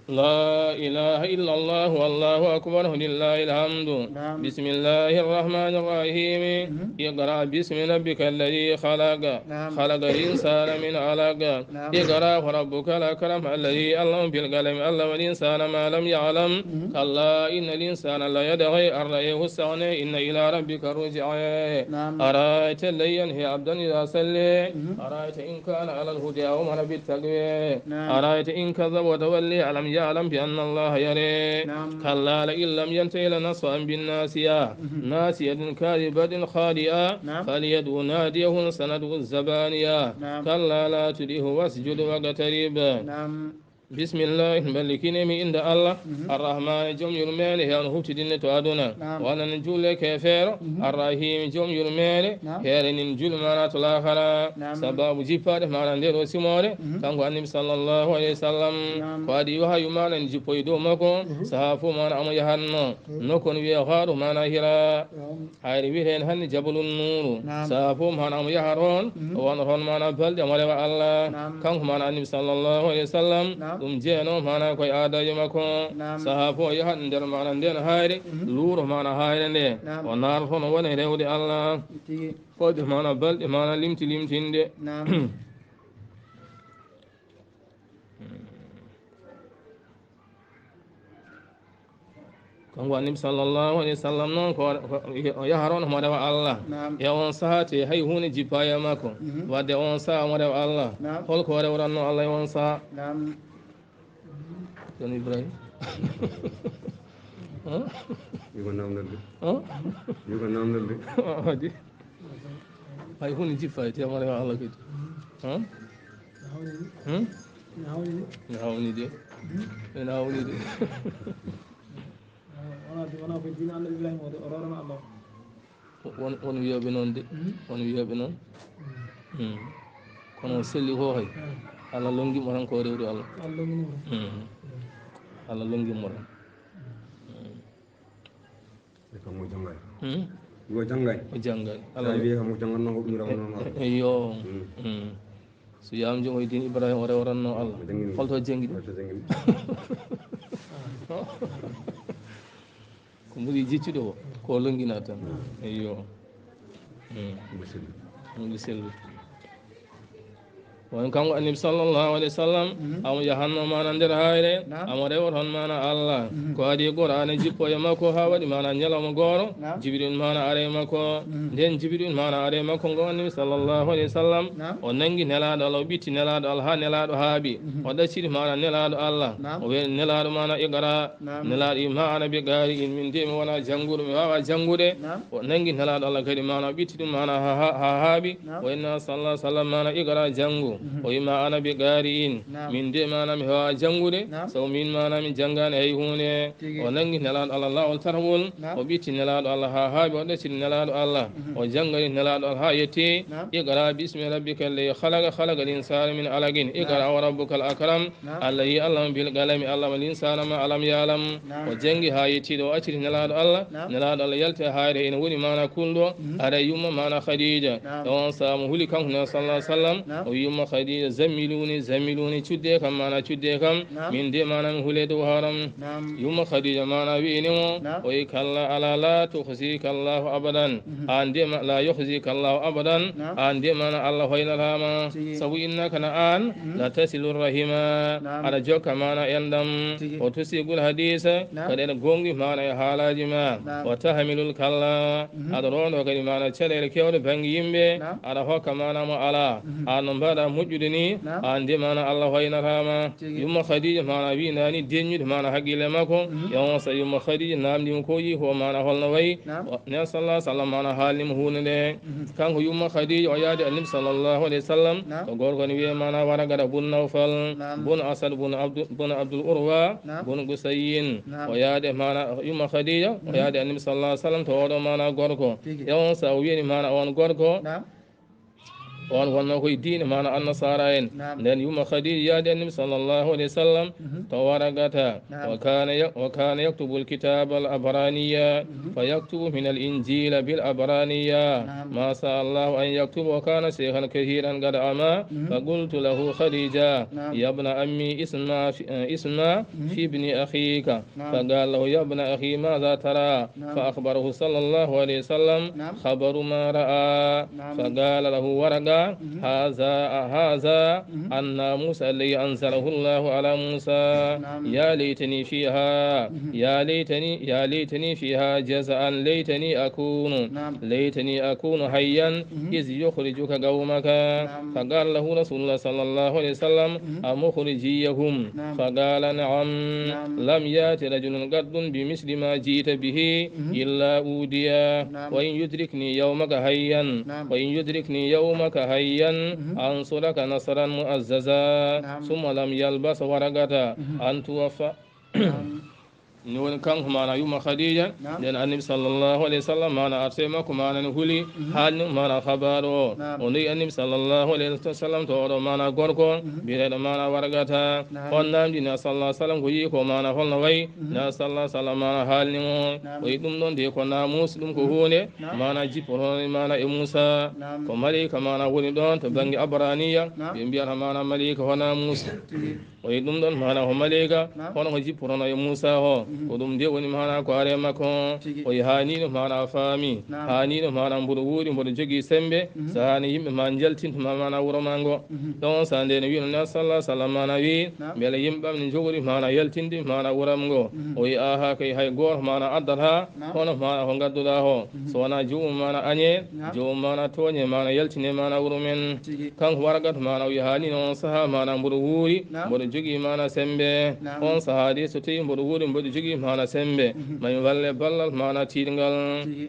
لا إله إلا الله والله أكبر لله الحمد. نعم. بسم الله الرحمن الرحيم. اقرأ باسم ربك الذي خلق. نعم. خلق الإنسان من علق. نعم. اقرأ وربك الأكرم الذي علم بالقلم علم الإنسان ما لم يعلم. كلا إن الإنسان لا يدغي أن رأيه استغنى إن إلى ربك رجع. نعم. أرأيت الذي ينهي عبدا إذا صلى. أرأيت إن كان على الهدى أو أمر بالتقوى. نعم. أرأيت إن كذب وتولي ألم يعلم بأن الله يرى. نعم. كلا لئن لم ينته لنصفا بالناسية. ناسية كاذبة خاطئة. نعم. فليدعو ناديه سندعو الزبانية. نعم. كلا لا تطعه واسجد واقترب. نعم. بسم الله ملكين من عند الله الرحمن جم يرمين هي نهوت دين توادنا وانا نجول كفر الرحيم جم يرمين هي نجول ما نتلاخر سبب جيفار ما ندير وسمور كان النبي صلى الله عليه وسلم فادي وها يما نجيبو يدومكو سحافو ما نعم يهنا نكون بيغار ما نهيرا هاي بيرين هن جبل النور سحافو ما نعم يهرون ونهون ما نبل يمر الله كان ما النبي صلى الله عليه وسلم ɗum jeeno mana koye aadaji makko saha fo yahat nder mana nden hayre luuro mana hayre nde o naatoto no woni rewde allah fode mana balɗe mana limti limtinde kanko annabi sallllahu alayhi wa sallam noon ko o yaharon omo rewa allah e on sahate hay hunde jippaya makko wadde on saha omo rewa allah holko rewranno allah e on saha Don Ibrahim. Yugo namdalde. Yugo namdalde. Hadi. Hay huni jifa ti amare Allah kiti. Nahawni de. Nahawni de. Wana ko dina Allah Ibrahim o ororana Allah. Won wiyoɓe noon de. Won wiyoɓe noon. Kono selli ho hay. Allah longimo tan ko rewde Allah. Allah longimo tan ko mo jangay go jangay o jangay Allah wi ko mo janganno ko dum rawono eyyo so yam jongo din Ibrahim o rewranno Allah holto jengi ko muri jiccido ko longina tan eyyo mo sellu won kanko annabi sallllahu alayhi wa sallam amo yahanno mana nder hayre amo rewa toon mana allah ko adi qur'ana jippo e makko ha waɗi mana ñalawma gooro jibril mana are makko nden jibril mana are makko ngo annabi sallllahu alayhi wa sallam o nangi nelaɗo allah o ɓitti nelaɗo allah ha nelaɗo haaɓi o ɗacciri mana nelaɗo allah o wi nelaɗo mana iqra nelaɗo ima ana bi gaari in min de mi wona jannguɗo mi wawa janngude o nangi nelaɗo allah kadi mana o ɓitti ɗum mana ha haaɓi o inna sallah sallam mana iqra janngu o wima ana bi gaari in min de mana mi heewa janngude sabu min mana mi janngani hay hunde o nangi nelaɗo allah lawol tarwol o ɓitti nelaɗo allah ha haaɓi o ɗacciri nelaɗo allah o janngani nelaɗo allah ha yetti iqra bismi rabbika alladi halaga halaga l insana min alagin iqra wa rabbuka al akram allahi allama bil qalami allama l insana ma alam yalam o jangi ha yettiɗo o acciri nelaɗo allah nelaɗo allah yalti hayre ene woni mana kulɗo aɗa yumma mana khadija e on saama huuli kanko ne sallah sallam o yumma khadija zammiluni zammiluni cudde kam mana cudde kam min de mana mi huule dow haram yumma khadija mana wiinimo o yi kalla ala la tuhsika allahu abadan an de la yuhsika allahu abadan an de mana allah hoynatama sabu innaka na an la tasilu rahima aɗa jokka mana endam o tusigul hadisa kadi aɗa gongi mana e haalaji ma o tahmilul kalla aɗa rondo kadi mana caɗele kewɗe bangi yimɓe aɗa hokka mana mo ala an no mbaɗa moƴƴude ni an de mana allah hoynatama yumma khadija mana winani deññude mana haqqille makko yewon sa yumma khadija namdima ko yi ho mana holno wayi nen sallah sallam mana haalnima hunde nde kanko yumma khadija o yaadi annabi sallllahu alayhi wa sallam ko gorko ne wiye mana wara gada bun nawfal bun asad bun abdul urwa bun gusayin o yaade mana yumma khadija o yaade annabi sallah sallam to oɗo mana gorko yewon sa o wiyani mana on gorko on wonno koye diine mana annasara en nden yumma khadija yaade annabi sallllahu alayhi wa sallam to waragata wa kana yaktubu alkitaba al abraniya fa yaktubu min al injila bil abraniya ma sa allahu an yaktubu wa kana shaykhan kahiran qad ama fa qultu lahu khadija ya ibna ammi isma fi ibni akhika فقال له يا ابن أخي ماذا ترى فأخبره صلى الله عليه وسلم خبر ما رأى فقال له ورقة هذا الناموس الذي أنزله الله على موسى يا ليتني فيها جزاء ليتني أكون حيا إذ يخرجك قومك فقال له رسول الله صلى الله عليه وسلم أمخرجيهم فقال نعم لم يأت رجل قد بمثل ما جئت به إلا أوديا وإن يدركني يومك حيا أنصرك نصرا مؤززا ثم لم يلبس ورقة أن توفى نقول كان معنا يوم خديجة لأن النبي صلى الله عليه وسلم معنا أرسمك معنا نقولي حال معنا خبره وني النبي صلى الله عليه وسلم تورو معنا غوركو بيرد معنا ورقتا ونام دينا صلى الله عليه وسلم كويكو معنا فلنا وي نا صلى الله عليه وسلم معنا حال نمو ويدوم دون دي كنا مسلم كهوني معنا جيبرون معنا موسى كماليك معنا ولي دون تبنغي أبرانية بيمبيان معنا مليك هنا موسى ويدوم دون معنا هم مليك هنا جيبرون موسى هو ودum de woni mana ko are makko o hani no mana faami hani no mana mburu wuri mburu jogi sembe sahani yimbe man jaltinto mana wuro mango don sande no wi no sallallahu alaihi wasallam mana wi bele yimbe ni jogori mana yaltindi mana wuramgo o yi aha kay hay gor mana addata hono mana ho gadduda ho so wana jum mana anye jum mana tonye mana yaltine mana wuro men kan waragat mana wi hani no saha mana mburu wuri mburu jogi mana sembe on sahadi so ti mburu wuri mburu jogi mana sembe may walle ballal mana tiiɗgal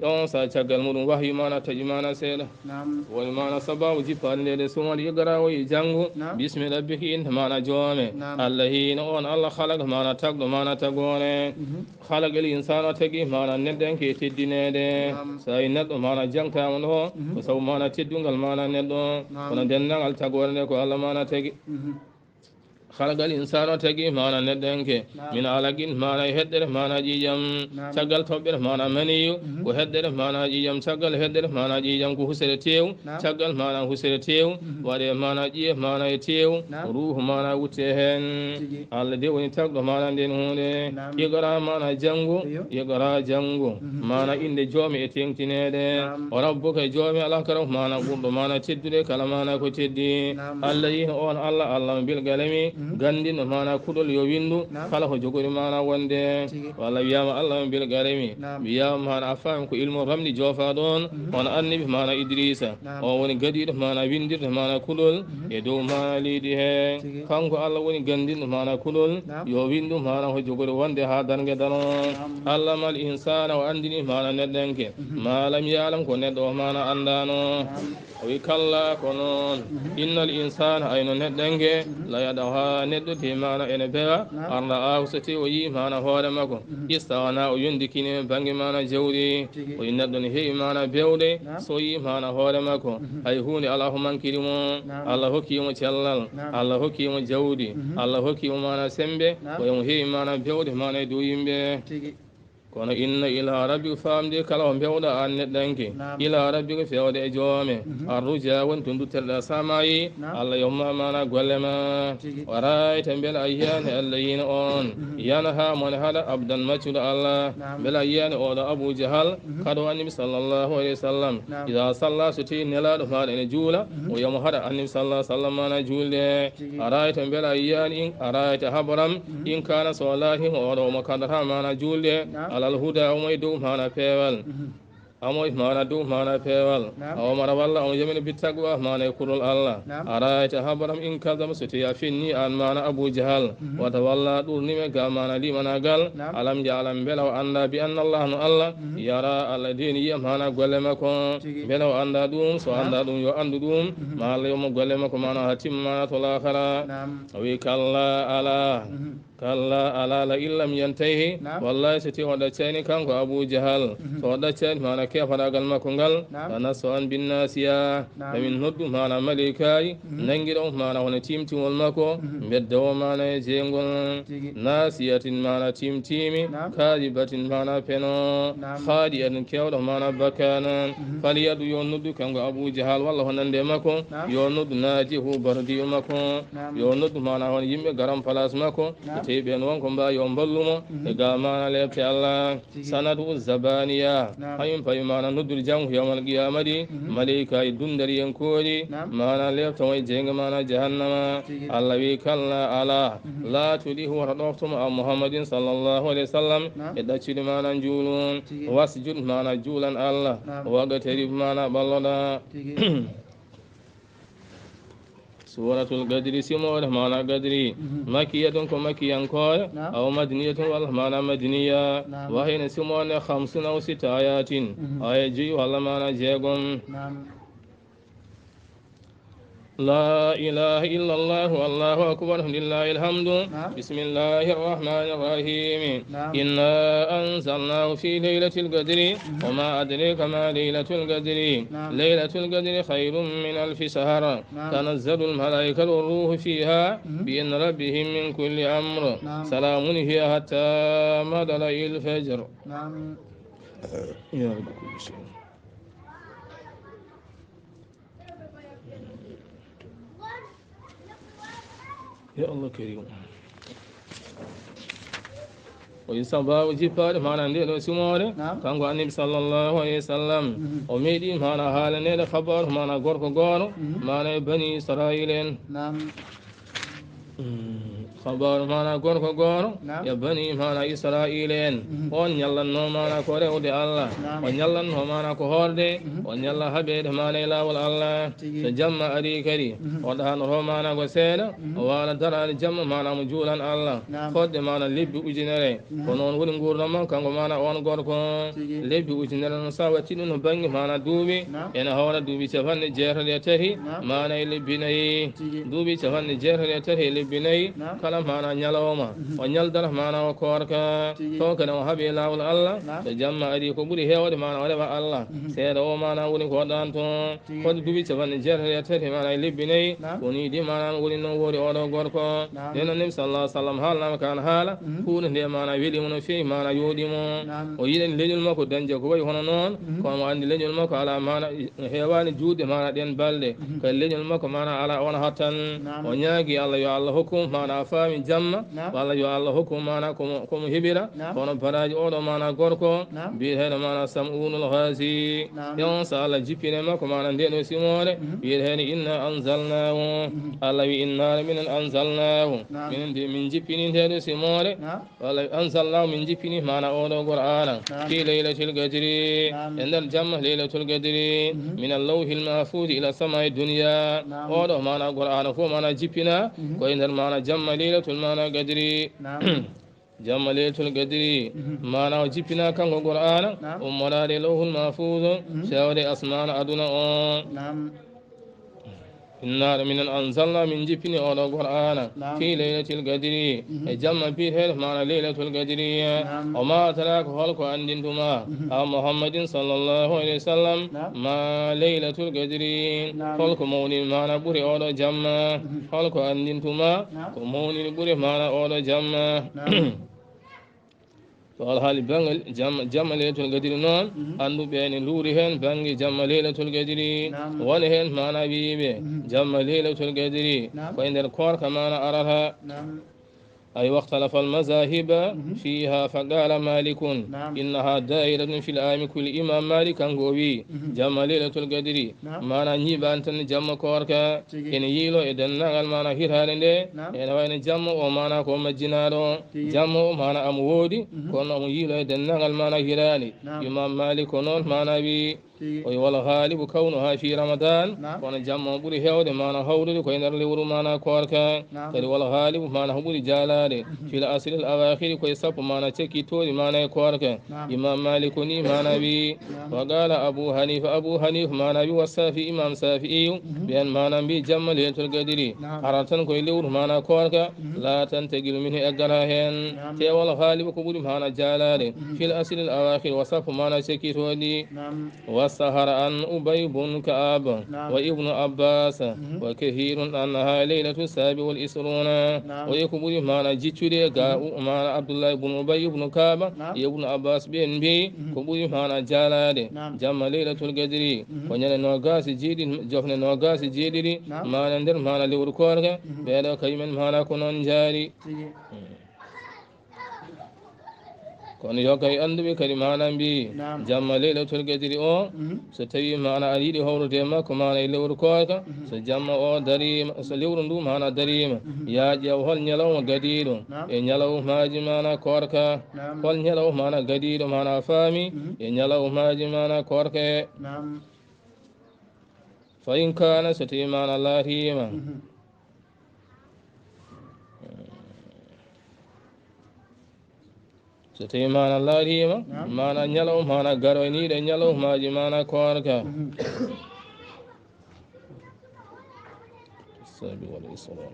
ɗon sa caggal muɗum wahyu mana taƴi mana seeɗa woni mana sababu jippade ndede sumade yeggarawo e janggo bismi rabbiki inde mana joome allah hino on allah halaga mana tagɗo mana tagore halagel insano tagui mana neɗɗenke teddinede so yi neɗɗo mana jangtama ɗo ko sabu mana teddungal mana neɗɗo kono dendagal tagore nde ko allah mana tagui خلق الإنسان تجي معنا ندنك من علاقين معنا يهدر معنا جيجم شغل توبر معنا منيو وهدر معنا جيجم شغل هدر معنا جيجم كوسر تيو شغل معنا كوسر تيو وده معنا جيه معنا يتيو روح معنا وتهن على ده ونتاق معنا دينهونه يقرأ معنا جنگو يقرأ جنگو معنا إن جوم يتين تنده وربك جوم الله كرم معنا قرب معنا تدري كلامنا كتدي الله يهون الله بالقلمي gandi no mana kudol yo windu kala ko jogori mana wonde wala wiyama allah bil garemi wiyama mana afam ko ilmu ramni jofa don on annabi mana idrisa o woni gadido mana windirde mana kudol e dow mana lidi he kanko allah woni gandi no mana kudol yo windu mana ko jogori wonde ha darge danon allah mal insana o andini mana neddenke malam yalam ko neddo mana andano wi kalla ko non innal insana ayno neddenke la yadaha neddo te mana ene bewa arna awsati o yi mana hoore mako istawana o yondikini bangi mana jawdi o neddo ne heewi mana bewde so yi mana hoore mako hay hunde allahu mankirimo allah hokkimo cellal allah hokkimo jawdi allah hokkimo mana sembe o yemo heewi mana bewde mana do yimbe kono inna ila rabbika famde kala o bewda an neddanke ila rabbika fewde e joome arruja won to dutterɗa samayi allah yomma mana gollema warayta beela ayyani allah yina on yana ha mone haɗa abdan maccuɗo allah beela ayyani oɗo abou jahal kado annabi sallllahu alayhi wa sallam ida salla so tawi nelaɗo maɗa ene juula o yomo haɗa annabi sallah sallam mana julde arayta beela ayyani arayta habram in kana so wallahi oɗo omo kadata mana julde alal huda omo e dow mana peewal amoy mana dow mana peewal awo mara walla on yamini bittagwa mana e kurol allah arayta habram in kadam so tawi a finni an mana abou jahal wata walla ɗurnime ga mana limanagal alam alam beela o anda bi anna allah no allah yara allah deni yiya mana golle makko beela o anda ɗum so anda ɗum yo andu ɗum ma allah yomo golle makko mana ha timma mana to lahara o wi kalla ala kalla ala la illam yantahi wallahi so tawi o ɗaccani kanko abou jahal so o ɗaccani mana كيف راغال ماكونغال نسوان بالناسيا من نود مانا ملكاي نانغيرو مانا هون تيمتي والماكو مدو مانا جينغول ناسية مانا تيمتيمي كاذبة مانا بينو خادية كيو مانا بكانا فليدو يونود كانغو أبو جهال والله نندي ماكو يونود ناجي هو بردي ماكو يونود مانا هون يمي غرام فلاس ماكو تيبين وانكم با يومبلومو إغامانا ليبتي الله سندو الزبانية هايم فايمانا ندر جانو يوم القيامة دي مليكا يدندري ينكولي مانا ليبتو ويجينغ مانا جهنم الله ويكالنا على لا تليه ورطوفتم محمد صلى الله عليه وسلم إذا تشري مانا جولون واسجد مانا جولا الله وقترب مانا بلدا سورة القدر سمورة مانا قدري مكية كمكية كوي أو مدنية والله مانا مدنية وهي سمورة 5 أو 6 آيات آية جي والله مانا جيغم لا إله إلا الله والله أكبر لله الحمد بسم الله الرحمن الرحيم إنا أنزلناه في ليلة القدر وما أدريك ما ليلة القدر ليلة القدر خير من 1000 شهر تنزل الملائكة والروح فيها بإذن ربهم من كل أمر سلام هي حتى مطلع الفجر يا رب كل شيء يا الله كريم ويسبب جبار ما نندل سمورة كان النبي صلى الله عليه وسلم وميدي ما نحال نيل خبر ما نغرق غور ما بني إسرائيل خبر مانا غور غور يا بني مانا إسرائيل on yallan no mana ko rewde Allah on yallan no mana ko horde on yalla habede mana lawol Allah so jamma ari kadi on dan ro mana go seeda o wala darani jamma mana mo juulan Allah fodde mana lebbi ujunere ko non woni gurdam kanko mana on gorko lebbi ujunere no sawati no bangi mana duubi ena hawra duubi cafanɗe jeetati tati mana lebbi nayi duubi cafanɗe jeetati tati lebbi nayi kala mana nyalawma o nyaldara mana o korka to kana o haɓe lawol Allah so jamma ari ko ɓuuri hewde mana o rewa Allah seeɗa o mana woni ko ɗan toon fodde duuɓi capanɗe jeetati tati mana e lebbi nayyi woni di mana woni noon woodi oɗo gorko nden noon nabi sallah sallam haalnama kan haala hunde nde mana weelimo no feewi mana yooɗimo o yiɗani leñol makko dañde ko wayi hono noon kono andi leñol makko ala mana hewani juutde mana ɗen balɗe kadi leñol makko mana ala on hattan o ñaagui Allah yo Allah hokkum mana faami jamma walla yo Allah hokkum mana komo heɓira kono baraji oɗo mana gorko biyeteɗo mana Sam'unul Ghasi yon so Allah jippine makko mana ndeɗo simore biyeteɗo inna anzalnahu Allah wi innare minen anzalnahu minen de min jippini ndeɗo simore walla anzalnahu min jippini mana oɗo Qur'ana fi laylatil qadri e nder jamma laylatul qadri min al-lawhil mahfuz ila samai dunya oɗo mana Qur'ana fo mana jippina koye nder mana jamma laylatul mana qadri jamma laylatul qadri mana o jippina kanko Qur'ana ummorade lawhul mahfuz sewde asmana aduna on inna min anzalna min jippini oɗo Qur'ana fi laylatil qadri e jamma biyeteɗo mana laylatul qadri o ma ataraka holko andintuma a Muhammadin sallallahu alaihi wasallam ma laylatul qadri holko mawni mana ɓuuri oɗo jamma holko andintuma ko mawni ɓuuri mana oɗo jamma to alhaali bangal jamma laylatul qadri noon annduɓe ne luuri heen bange jamma laylatul qadri woni heen mana wiiɓe jamma laylatul qadri koye nder korka mana arata أي واختلف المذاهب فيها فقال مالك إنها دائرة في العام كل إمام مالك أنقوي جمع ليلة القدر ما نجيب أنت جمع كوركا إن يلو إذن نغل ما نهير هالندي إن وين جمع وما نكون مجنالو جمع ما نأمودي كون أم يلو إذن نغل ما نهير هالي إمام مالك نون ما نبي والغالب كونها في رمضان كون جمع بوري هود مانا هود كوين لور مانا كوركا كدي والغالب مانا بوري جالاد في الأصل الأواخر كوي سب مانا تكي توري مانا كوركا إمام مالك ني مانا بي وقال أبو حنيفة مانا بي والصافي إمام صافي بأن مانا بي جمع ليلة القدر أراتن كوي لور مانا كوركا لا تنتقل منه أجراهن تي والغالب كبوري مانا جالاد في الأصل الأواخر وصف مانا تكي توري والسهر عن أبي بن كعب وابن عباس وكثير أنها ليلة السابع والعشرون ويكبر معنى جيتوري معنى عبد الله بن أبي بن كعب ابن عباس بن بي كبر معنى جالاد جمع ليلة القدر ونيل نوغاس جيد جفن نوغاس جيدري معنى ندر معنى لوركورك بيدا كيمن معنى كنون جاري kono yokkay anduɓe kadi manam mbi jamma leylatul qadri o so tawi mana aɗa yiiɗi howrude makko mana e lewru koyka so jamma o darima so lewru ndu mana darima ya ƴeew hol ñalawma gadiɗo e ñalawmaji mana korka hol ñalaw mana gadiɗo mana faami e ñalawmaji mana korka e fayin kana so tawi mana laatima so tawi mana laarima mana ñalaw mana garoyniɗe ñalawmaji mana korka sabi wala islam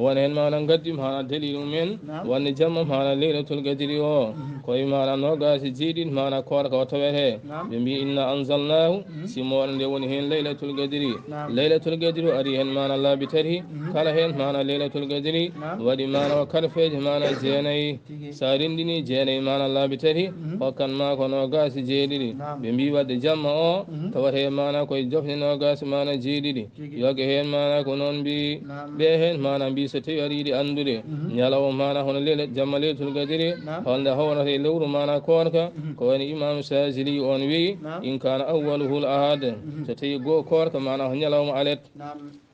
won hen manan gaddi mana dalilu men wonde jamma mana leylatul qadri o koye mana nogasi jeeɗiɗi mana korka o tawete ɓe mbi inna anzalnahu simore nde woni hen leylatul qadri leylatul qadri ari hen mana laabi tati kala hen mana leylatul qadri waɗi mana o karfeje mana jeenayyi sa rendini jeenayyi mana laabi tati hokkan ma ko nogasi jeeɗiɗi ɓe mbi wadde jamma o tawate mana koye jofni nogasi mana jeeɗiɗi yoge hen mana ko noon mbi ɓe hen mana mbi so tawi aɗa yiiɗi andude ñalawo mana hono jamma leylatul qadri holnde hawrata e lewru mana korka ko woni imam Sajili on wi in kana awwaluhu l ahad so tawi goo korka mana ko ñalawma alet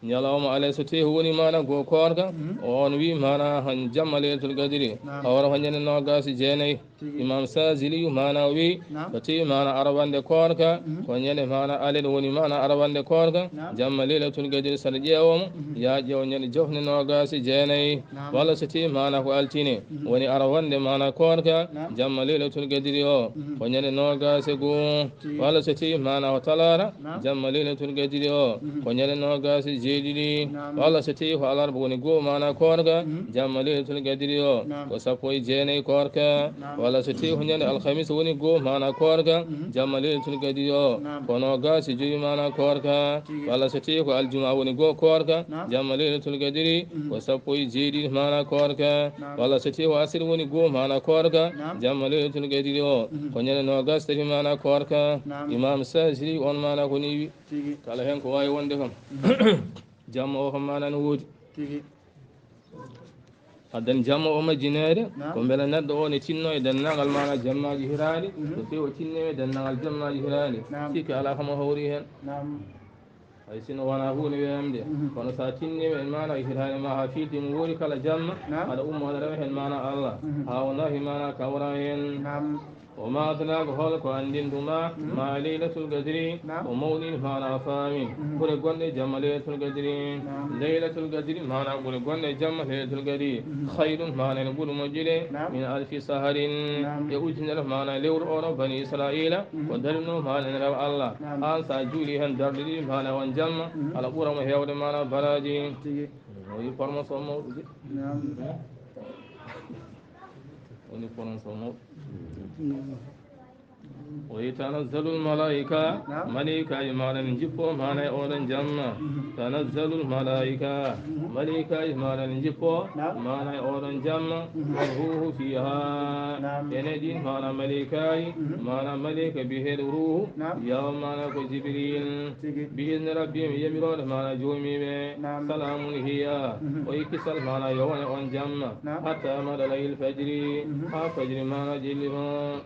ñalawma alet so tawi woni mana goo korka on wi mana hon jamma leylatul qadri hawra ko ñande nogasi jeenayyi imam Sajili mana wi so tawi mana arwande korka ko ñande mana alet woni mana arwande korka jamma leylatul qadri saɗa ƴeewomo ya ƴeew ñande jofne nogasi jeenayyi walla so tawi mana ko altine woni arwande mana korka jamma leylatul qadri o ko ñande nogasi goo walla so tawi mana ko talata jamma leylatul qadri o ko ñande nogasi jeeɗiɗi walla so tawi ko alarba woni goo mana korka jamma leylatul qadri o ko sappo e jeenayyi korka walla so tawi ko ñande alhamisa woni goo mana korka jamma leylatul qadri o ko nogasi joyi mana korka walla so tawi ko aljuma woni goo korka jamma leylatul qadri ko sappo e jeeɗiɗi mana korka walla so tawi ko asir woni goo mana korka jamma leylatul qadri o ko ñande nogas tati mana korka imam Sajili on mana ko ni wi kala hen ko wawi wonde kam jamma o kam mana no woodi haddan jamma o majjinede ko beele neɗɗo o ne tinno e dennagal mana jammaji hirani so tawi o tinne e dennagal jammaji hirani sikki ala kamo hawri hen hay sino wona hunde wiyamde kono sa tinnima en mana hirani ma ha fiilde mo woori kala jamma aɗa ummo aɗa rewa hen mana Allah ha wonahi mana kawra hen وما أدراك هولك عندما ما ليلة القدر ومولين معنا فامين بقول قلنا جمع ليلة القدر ليلة القدر معنا بقول قلنا جمع ليلة القدر خير معنا نقول مجد من ألف سهر يوجد معنا لور أورا بني إسرائيل ودرنا معنا نرى الله أنسى جولي هن دردي معنا وانجمع على أورا مهيود معنا براجي ويفرم صومو ونفرم صومو ويتنزل الملائكة ملائكة يمانا نجيبو مانا أولا جمع تنزل الملائكة ملائكة يمانا نجيبو مانا أولا جمع والروح فيها يندين مانا ملائكة مانا ملائكة به الروح يوم مانا جبريل بإذن ربهم يمرون مانا جومي سلام هي ويكسل مانا يوم جمع حتى مدى الفجر فجر مانا جلهم